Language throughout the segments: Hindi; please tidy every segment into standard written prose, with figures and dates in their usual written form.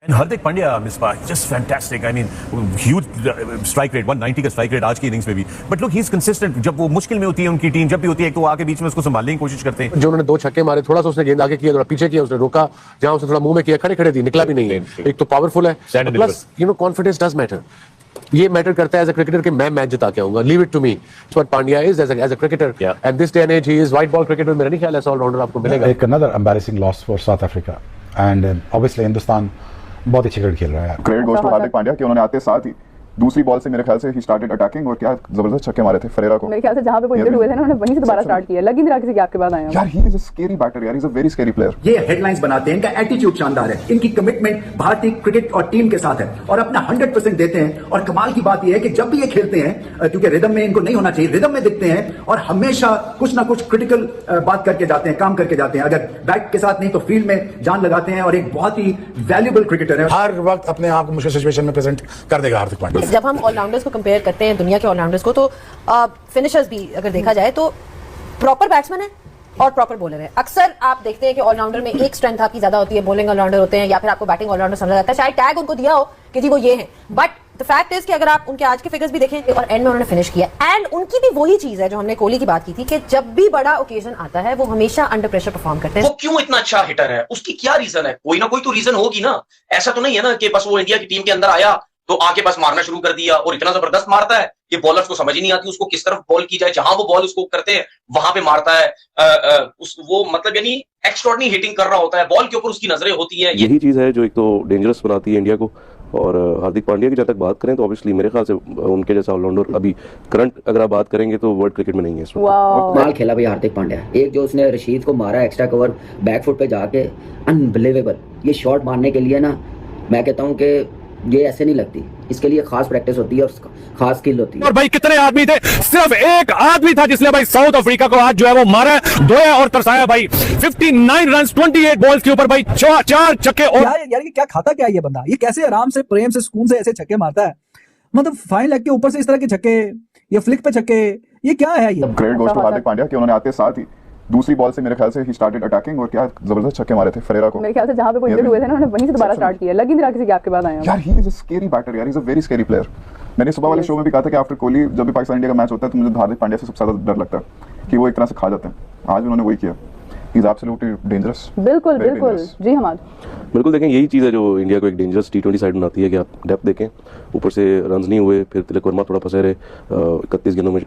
And Hardik Pandya, Misbah, just fantastic. I mean, huge strike rate, 190 का strike rate आज की इनिंग्स में भी. But look, he's consistent. जब वो मुश्किल में होती है उनकी टीम, जब भी होती है तो आके बीच में उसको संभालने की कोशिश करते हैं. जो उन्होंने 2 छक्के मारे, थोड़ा सा उसने गेंद आगे किया, थोड़ा पीछे किया, उसने रोका, जहां उसने थोड़ा मुंह में किया, खड़े खड़े दी, निकला भी नहीं है. एक तो पावरफुल है, प्लस कॉन्फिडेंस डज मैटर. ये मैटर करता है एज अ क्रिकेटर कि मैं मैच जिता के आऊंगा. Leave it to me. It's what Pandya is as a cricketer. At this day and as he is white ball cricket में मेरा नहीं ख्याल ऐसा ऑलराउंडर आपको मिलेगा. एक another embarrassing loss for South Africa and obviously Hindustan बहुत अच्छी क्रिकेट खेल रहा है. Credit goes to Hardik Pandya कि उन्होंने आते साथ ही दूसरी बॉल से मेरे ख्याल से ही स्टार्टेड अटैकिंग और क्या जबरदस्त छक्के मारे थे फरेरा को. मेरे ख्याल से जहां पे कोई इंजर्ड हुए थे ना उन्होंने वहीं से दोबारा स्टार्ट किया. लग ही नहीं रहा किसी के आपके बाद आए यार. He is a scary batter यार. He is a very scary player. ये हेडलाइंस बनाते हैं. इनका एटीट्यूड शानदार है. इनकी कमिटमेंट भारतीय क्रिकेट और टीम के साथ है और अपना 100% देते हैं. और कमाल की बात यह है कि जब भी ये खेलते हैं, क्योंकि रिदम में इनको नहीं होना चाहिए, रिदम में दिखते हैं और हमेशा कुछ ना कुछ क्रिटिकल बात करके जाते हैं, काम करके जाते हैं. अगर बैट के साथ नहीं तो फील्ड में जान लगाते हैं और एक बहुत ही वैल्यूएबल क्रिकेटर है. हर वक्त अपने आप को मुश्किल सिचुएशन में प्रेजेंट कर देगा हार्दिक पांड्या. जब हम ऑलराउंडर्स को कंपेयर करते हैं दुनिया के ऑलराउंडर्स को, तो फिनिशर्स भी अगर देखा जाए तो प्रॉपर बैट्समैन है और प्रॉपर बॉलर है. अक्सर आप देखते हैं कि ऑलराउंडर में एक स्ट्रेंथ आपकी ज्यादा होती है, बॉलिंग ऑलराउंडर होते हैं या फिर आपको बैटिंग ऑलराउंडर समझा जाता है. शायद टैग उनको दिया हो कि जी वो ये है, बट द फैक्ट इज कि अगर आप उनके आज के फिगर्स भी देखें और एंड में उन्होंने फिनिश किया. एंड उनकी भी वही चीज है जो हमने कोहली की बात की थी कि जब भी बड़ा ओकेजन आता है वो हमेशा अंडर प्रेशर परफॉर्म करते हैं. वो क्यों इतना अच्छा हिटर है? उसकी क्या रीजन है? कोई ना कोई तो रीजन होगी ना. ऐसा तो नहीं है ना कि बस वो इंडिया की टीम के अंदर आया तो आके बस मारना शुरू कर दिया और इतना जबरदस्त मारता है कि बॉलर्स को समझ ही नहीं आती उसको किस तरफ बॉल की जाए. जहां वो बॉल उसको करते हैं वहां पे मारता है. वो मतलब यानी एक्स्ट्राऑर्डिनरी हिटिंग कर रहा होता है. बॉल के ऊपर उसकी नजरें होती हैं. यही चीज है जो एक तो डेंजरस बनाती है इंडिया को. और हार्दिक पांड्या की जब तक बात करें तो ऑब्वियसली मेरे ख्याल से उनके जैसा ऑलराउंडर अभी करंट अगर आप बात करेंगे तो वर्ल्ड क्रिकेट में नहीं है. माल खेला भाई हार्दिक पांड्या. एक जो उसने रशीद को मारा एक्स्ट्रा कवर बैक फुट पे जाके, अनबिलीवेबल. ये शॉट मारने के लिए ना मैं कहता हूँ कि ये ऐसे नहीं लगती. इसके लिए खास प्रैक्टिस होती है और खास स्किल होती है. और भाई कितने आदमी थे? सिर्फ एक आदमी था जिसने भाई साउथ अफ्रीका को आज जो है वो मारा, धोया और तरसाया भाई. 59 रन्स 28 बॉल्स के ऊपर भाई 4 छक्के. और यार ये क्या खाता क्या है ये बंदा? ये कैसे आराम से प्रेम से सुकून से ऐसे छक्के मारता है? मतलब फाइन लेग के ऊपर से इस तरह के छक्के, ये फ्लिक पे छक्के, ये क्या है? ये credit goes to Hardik Pandya कि उन्होंने आते साथ ही दूसरी बॉल से मेरे ख्याल से ही स्टार्टेड अटैकिंग और क्या जबरदस्त छक्के मारे थे फरेरा को. मेरे ख्याल से जहां पे कोई इंजर्ड हुए थे ना उन्होंने वहीं से दोबारा स्टार्ट किया. लग ही नहीं रहा किसी के आपके बाद आए यार. He is a scary batter यार. He is a very scary player. मैंने सुबह वाले शो में भी कहा था कि आफ्टर कोहली जब भी पाकिस्तान इंडिया का मैच होता है तो मुझे हार्दिक पांड्या से सबसे ज्यादा डर लगता है कि वो एक तरह से खा जाते हैं. आज भी उन्होंने वही किया. He is absolutely dangerous. बिल्कुल बिल्कुल जी. हमाद बिल्कुल देखें यही चीज़ है जो इंडिया को एक डेंजरस T20 साइड बनाती है कि आप डेप्थ देखें. ऊपर से रन्स नहीं हुए, फिर तिलक वर्मा थोड़ा फंसे रहे. 31 गेंदों में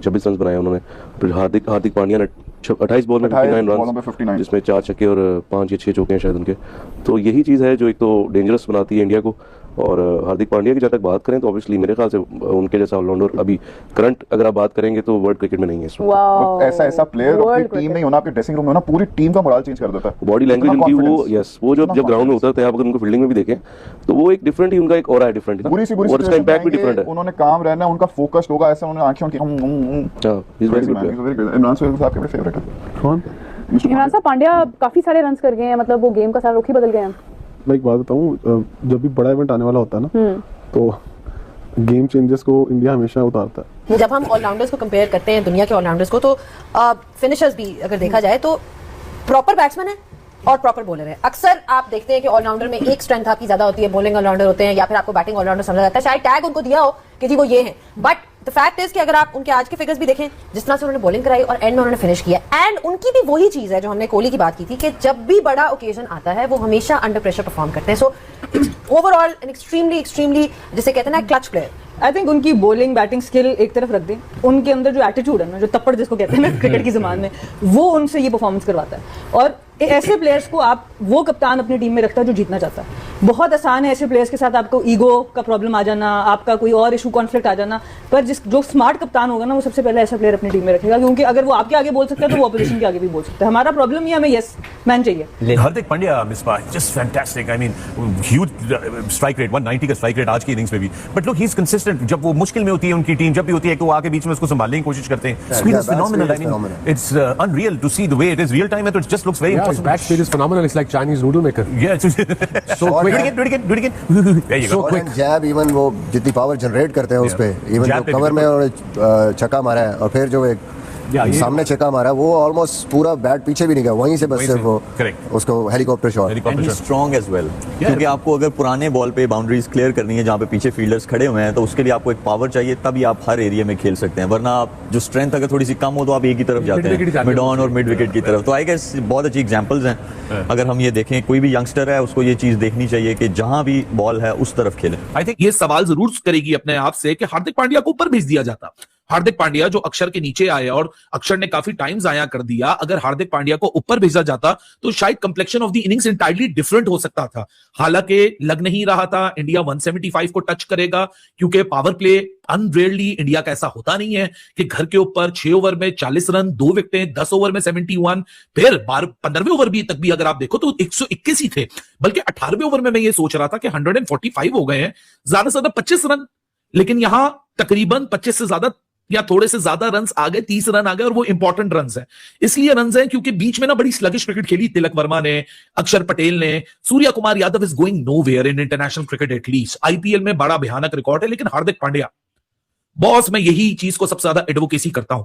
26 रन बनाए उन्होंने. फिर हार्दिक पांड्या ने 28 बॉल में 59 रन, जिसमें 4 छक्के और 5 या 6 चौके हैं शायद उनके. तो यही चीज़ है जो एक तो डेंजरस बनाती है इंडिया को. और हार्दिक पांड्या की जब तक बात करें तो ऑब्वियसली मेरे ख्याल से उनके जैसा ऑलराउंडर अभी करंट अगर आप बात करेंगे तो वर्ल्ड क्रिकेट में नहीं है. ऐसा प्लेयर अपनी टीम में होना, अपने ड्रेसिंग रूम में होना, पूरी टीम का मोरल चेंज कर देता है. बॉडी लैंग्वेज उनकी वो जब ग्राउंड में उतरते हैं आप अगर उनको फील्डिंग में भी देखें तो वो एक डिफरेंट ही उनका एक ऑरा है, डिफरेंट है. पूरी और उसका इंपैक्ट भी डिफरेंट है. उन्होंने काम रहना, उनका फोकस्ड होगा. ऐसे उन्होंने आंखें उनकी इमरान साहब के फेवरेट है. कौन? इमरान साहब पांड्या काफी सारे रन्स कर गए हैं. मतलब वो गेम का सारा रुख ही बदल गए हैं. मैं एक बात बताऊं, जब भी बड़ा इवेंट आने वाला होता है ना तो गेम चेंजेस को इंडिया हमेशा उतारता है. जब हम ऑलराउंडर्स को कंपेयर करते हैं दुनिया के ऑलराउंडर्स को, तो फिनिशर्स भी अगर देखा जाए तो प्रॉपर बैट्समैन है और प्रॉपर बॉलर है. अक्सर आप देखते हैं कि ऑलराउंडर में एक स्ट्रेंथ आपकी ज्यादा होती है, बॉलिंग ऑलराउंडर होते हैं या फिर आपको बैटिंग ऑलराउंडर समझा जाता है. शायद टैग उनको दिया हो कि जी वो ये है, बट द फैक्ट इज कि अगर आप उनके आज के फिगर्स भी देखें, जिस तरह से उन्होंने बॉलिंग कराई और एंड में उन्होंने फिनिश किया. एंड उनकी भी वही चीज है जो हमने कोहली की बात की थी कि जब भी बड़ा ओकेजन आता है वो हमेशा अंडर प्रेशर परफॉर्म करते हैं. सो ओवरऑल एन एक्सट्रीमली जिसे कहते हैं ना क्लच प्लेयर. आई थिंक उनकी बॉलिंग बैटिंग स्किल एक तरफ रख दें, उनके अंदर जो एटीट्यूड है ना, जो तप्पड़ जिसको कहते हैं ना क्रिकेट की ज़बान में, वो उनसे ये परफॉर्मेंस करवाता है. और ऐसे प्लेयर्स को आप वो कप्तान अपनी टीम में रखता है जो जीतना चाहता है. बहुत आसान है ऐसे प्लेयर्स के साथ आपको ईगो का प्रॉब्लम आ जाना, आपका कोई और इशू कॉन्फ्लिक्ट आ जाना. पर जो स्मार्ट कप्तान होगा ना वो सबसे पहले ऐसा प्लेयर अपनी टीम में रखेगा, क्योंकि अगर वो आपके आगे बोल सकता है तो वो अपोजिशन के आगे भी बोल सकता है. हमारा प्रॉब्लम ये हमें यस मैन चाहिए. Hardik Pandya Misbah just fantastic. I mean huge strike rate, 190 का स्ट्राइक रेट आज की इनिंग्स में भी. But look he is consistent. जब वो मुश्किल में होती है उनकी टीम, जब भी होती है तो आके बीच में उसको संभालने की कोशिश करते हैं. Speed is phenomenal. I mean it's unreal to see the way it is. Real time में तो it just looks very impossible. Bat speed is phenomenal. It's like Chinese noodle maker. So quick. Do it again. There you go. So quick. जैब इवन वो जितनी पावर जनरेट करते हैं उस पे, इवन जो कवर में और छक्का मारा है, और फिर जो एक सामने छक्का मारा, वो ऑलमोस्ट पूरा बैट पीछे भी नहीं गया, वहीं से बस सिर्फ वो उसको helicopter shot. And he strong as well, क्योंकि आपको अगर पुराने बॉल पे बाउंड्रीज क्लियर करनी है जहाँ पे पीछे फील्डर्स खड़े हुए हैं, तो उसके लिए आपको एक पावर चाहिए, तभी आप हर एरिया में खेल सकते हैं। वरना आप जो स्ट्रेंथ अगर थोड़ी सी कम हो तो आप एक ही तरफ जाते हैं, मिड ऑन और मिड विकेट की तरफ। तो आई गेस बहुत अच्छी एग्जांपल्स हैं। अगर हम ये देखें, कोई भी यंगस्टर है उसको ये चीज देखनी चाहिए कि जहां भी बॉल है उस तरफ खेले। आई थिंक ये सवाल जरूर करेगी अपने आप से कि हार्दिक पांड्या को ऊपर भेज दिया जाता। हार्दिक पांड्या जो अक्षर के नीचे आए और अक्षर ने काफी टाइम जाया कर दिया, अगर हार्दिक पांड्या को ऊपर भेजा जाता तो शायद complexion of the innings entirely different हो सकता था। हालांकि लग नहीं रहा था इंडिया 175 को टच करेगा, क्योंकि पावर प्ले अनरेयरली इंडिया का ऐसा होता नहीं है कि घर के ऊपर 6 ओवर में 40 रन, 2 विकेटें, 10 ओवर में 71, फिर 15वें ओवर भी तक भी अगर आप देखो तो 121 ही थे, बल्कि 18वें ओवर में मैं ये सोच रहा था कि 145 हो गए हैं, ज्यादा से ज्यादा 25 रन, लेकिन यहां तकरीबन 25 से ज्यादा या थोड़े से ज्यादा रन्स आ गए, 30 रन आ गए, और वो इंपॉर्टेंट रन्स हैं। इसलिए रन्स हैं क्योंकि बीच में ना बड़ी स्लगिश क्रिकेट खेली तिलक वर्मा ने, अक्षर पटेल ने। Surya Kumar Yadav is going nowhere in international cricket at least. IPL में बड़ा भयानक रिकॉर्ड है, लेकिन हार्दिक पांड्या बॉस, मैं यही चीज को सबसे ज्यादा एडवोकेसी करता हूं,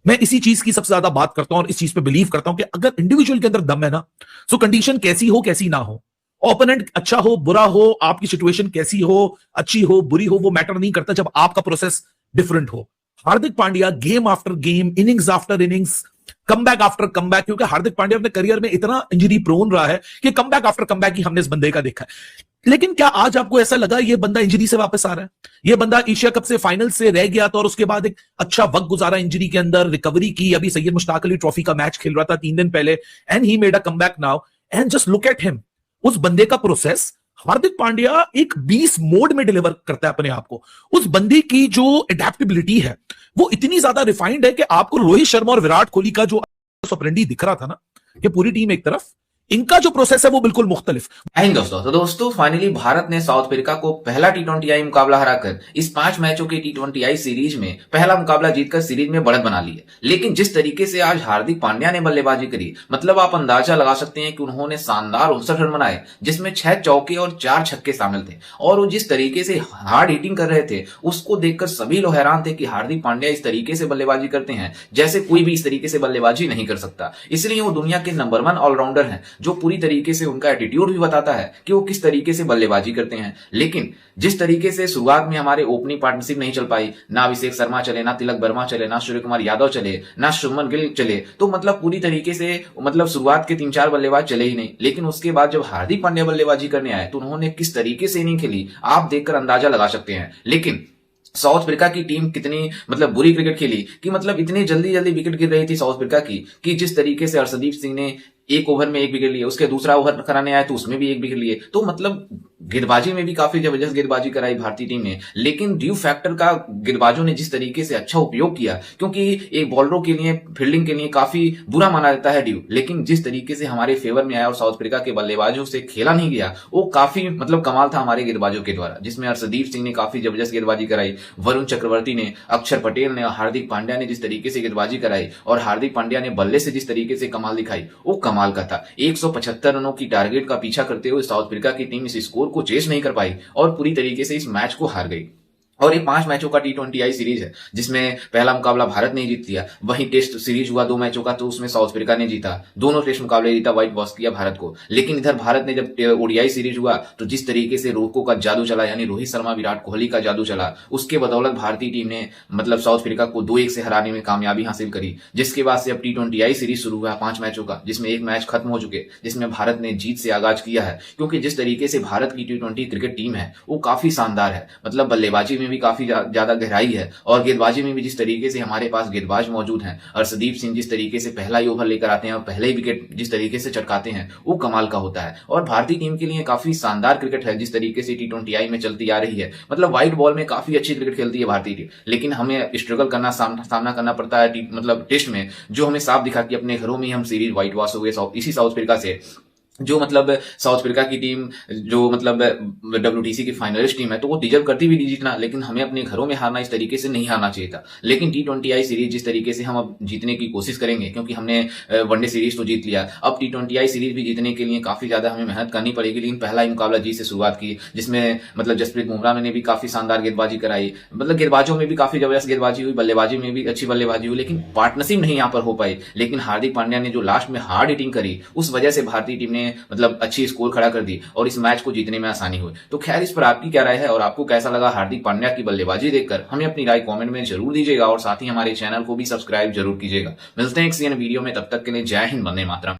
मैं इसी चीज की सबसे ज्यादा बात करता हूं और इस चीज पे बिलीव करता हूं कि अगर इंडिविजुअल के अंदर दम है ना, सो कंडीशन कैसी हो कैसी ना हो, ओपोनेंट अच्छा हो बुरा हो, आपकी सिचुएशन कैसी हो, अच्छी हो बुरी हो, वो मैटर नहीं करता जब आपका प्रोसेस डिफरेंट हो। Hardik Pandya game after game, innings after innings, comeback after comeback, क्योंकि हार्दिक पांड्या अपने करियर में इतना इंजरी प्रोन रहा है कि कमबैक आफ्टर कमबैक ही हमने इस बंदे का देखा है। लेकिन क्या आज आपको ऐसा लगा ये बंदा इंजरी से वापस आ रहा है? ये बंदा एशिया कप से फाइनल से रह गया था और उसके बाद एक अच्छा वक्त गुजारा इंजरी के अंदर, रिकवरी की, अभी सैयद मुश्ताक अली ट्रॉफी का मैच खेल रहा था 3 दिन पहले, and he made a comeback now, and just look at him. उस बंदे का प्रोसेस, हार्दिक पांड्या एक 20 मोड में डिलीवर करता है अपने आप को। उस बंदे की जो एडेप्टेबिलिटी है वो इतनी ज्यादा रिफाइंड है कि आपको रोहित शर्मा और विराट कोहली का जो ऑपरेंडी दिख रहा था ना, कि पूरी टीम एक तरफ, इनका जो प्रोसेस है वो बिल्कुल मुख्तलिफ। दोस्तों फाइनली भारत ने साउथ अफ्रीका को पहला T20I मुकाबला हराकर इस 5 मैचों के T20I सीरीज में पहला मुकाबला जीतकर सीरीज में बढ़त बना ली है। लेकिन जिस तरीके से आज हार्दिक पांड्या ने बल्लेबाजी करी, मतलब आप अंदाजा लगा सकते हैं कि उन्होंने शानदार 59 रन बनाए, जिसमें 6 चौके और 4 छक्के शामिल थे, और वो जिस तरीके से हार्ड हिटिंग कर रहे थे उसको देखकर सभी लोग हैरान थे कि हार्दिक पांड्या इस तरीके से बल्लेबाजी करते हैं जैसे कोई भी इस तरीके से बल्लेबाजी नहीं कर सकता। इसलिए वो दुनिया के नंबर 1 ऑलराउंडर हैं, जो पूरी तरीके से उनका एटीट्यूड भी बताता है कि वो किस तरीके से बल्लेबाजी करते हैं। लेकिन जिस तरीके से शुरुआत में हमारे ओपनिंग पार्टनरशिप नहीं चल पाई, ना अभिषेक शर्मा चले, ना तिलक वर्मा चले, ना सूर्य कुमार यादव चले, ना शुभमन गिल चले, तो मतलब पूरी तरीके से शुरुआत के 3-4 बल्लेबाज चले ही नहीं। लेकिन उसके बाद जब हार्दिक पांड्या बल्लेबाजी करने आए तो उन्होंने किस तरीके से इनिंग खेली आप देखकर अंदाजा लगा सकते हैं। लेकिन साउथ अफ्रीका की टीम कितनी बुरी क्रिकेट खेली कि इतनी जल्दी विकेट गिर रही थी साउथ अफ्रीका की, कि जिस तरीके से हर्षदीप सिंह ने 1 ओवर में 1 विकेट लिए, उसके दूसरा ओवर कराने आए तो उसमें भी 1 विकेट लिए, तो गेंदबाजी में भी काफी जबरदस्त गेंदबाजी कराई भारतीय टीम ने। लेकिन ड्यू फैक्टर का गेंदबाजों ने जिस तरीके से अच्छा उपयोग किया, क्योंकि एक बॉलरों के लिए फील्डिंग के लिए काफी बुरा माना जाता है ड्यू, लेकिन जिस तरीके से हमारे फेवर में आया और साउथ अफ्रीका के बल्लेबाजों से खेला नहीं गया, वो काफी कमाल था हमारे गेंदबाजों के द्वारा, जिसमें हर्षदीप सिंह ने काफी जबरदस्त गेंदबाजी कराई, वरुण चक्रवर्ती ने, अक्षर पटेल ने, हार्दिक पांड्या ने जिस तरीके से गेंदबाजी कराई, और हार्दिक पांड्या ने बल्ले से जिस तरीके से कमाल दिखाई, वो कमाल का था। 175 रनों की टारगेट का पीछा करते हुए साउथ अफ्रीका की टीम इस स्कोर को चेस नहीं कर पाई और पूरी तरीके से इस मैच को हार गई। और ये 5 मैचों का T20I सीरीज है, जिसमें पहला मुकाबला भारत ने जीत लिया, वहीं टेस्ट सीरीज हुआ 2 मैचों का, तो उसमें साउथ अफ्रीका ने जीता, दोनों टेस्ट मुकाबले जीता, व्हाइट वॉश किया भारत को। लेकिन इधर भारत ने जब ODI सीरीज हुआ तो जिस तरीके से रोको का जादू चला, यानी रोहित शर्मा विराट कोहली का जादू चला, उसके बदौलत भारतीय टीम ने साउथ अफ्रीका को 2-1 से हराने में कामयाबी हासिल करी। जिसके बाद से अब T20I सीरीज शुरू हुआ 5 मैचों का, जिसमें 1 मैच खत्म हो चुके, जिसमें भारत ने जीत से आगाज किया है, क्योंकि जिस तरीके से भारत की T20 क्रिकेट टीम है वो काफी शानदार है, बल्लेबाजी में भी काफी ज्यादा गहराई है, और गेंदबाजी में भी जिस तरीके से हमारे पास गेंदबाज मौजूद हैं, हर्षदीप सिंह जिस तरीके से पहला ही ओवर लेकर आते हैं और पहले ही विकेट जिस तरीके से चटकाते हैं वो कमाल का होता है। और भारतीय टीम के लिए काफी शानदार क्रिकेट है जिस तरीके से T20I में चलती आ रही है, व्हाइट बॉल में काफी अच्छी क्रिकेट खेलती है भारतीय टीम, लेकिन हमें स्ट्रगल करना सामना करना पड़ता है टेस्ट में, जो हमें साफ दिखा कि अपने घरों में हम सीरीज व्हाइट वॉश हो गए इसी साउथ अफ्रीका से। जो मतलब साउथ अफ्रीका की टीम जो मतलब WTC की फाइनलिस्ट टीम है, तो वो डिजर्व करती भी नहीं जीतना, लेकिन हमें अपने घरों में हारना इस तरीके से नहीं हारना चाहिए था। लेकिन T20I सीरीज जिस तरीके से हम अब जीतने की कोशिश करेंगे, क्योंकि हमने वनडे सीरीज तो जीत लिया, अब T20I सीरीज भी जीतने के लिए काफी ज्यादा हमें मेहनत करनी पड़ेगी। लेकिन पहला ही मुकाबला जीत से शुरुआत की, जिसमें मतलब जसप्रीत बुमराह ने भी काफी शानदार गेंदबाजी कराई, मतलब गेंदबाजों में भी काफी जबरदस्त गेंदबाजी हुई, बल्लेबाजी में भी अच्छी बल्लेबाजी हुई, लेकिन पार्टनरशिप नहीं यहाँ पर हो पाई। लेकिन हार्दिक पांड्या ने जो लास्ट में हार्ड हिटिंग करी, उस वजह से भारतीय टीम ने मतलब अच्छी स्कोर खड़ा कर दी और इस मैच को जीतने में आसानी हुई। तो खैर, इस पर आपकी क्या राय है और आपको कैसा लगा हार्दिक पांड्या की बल्लेबाजी देखकर? हमें अपनी राय कमेंट में जरूर दीजिएगा और साथ ही हमारे चैनल को भी सब्सक्राइब जरूर कीजिएगा। मिलते हैं एक वीडियो में, तब तक के लिए जय हिंद, वंदे मातरम।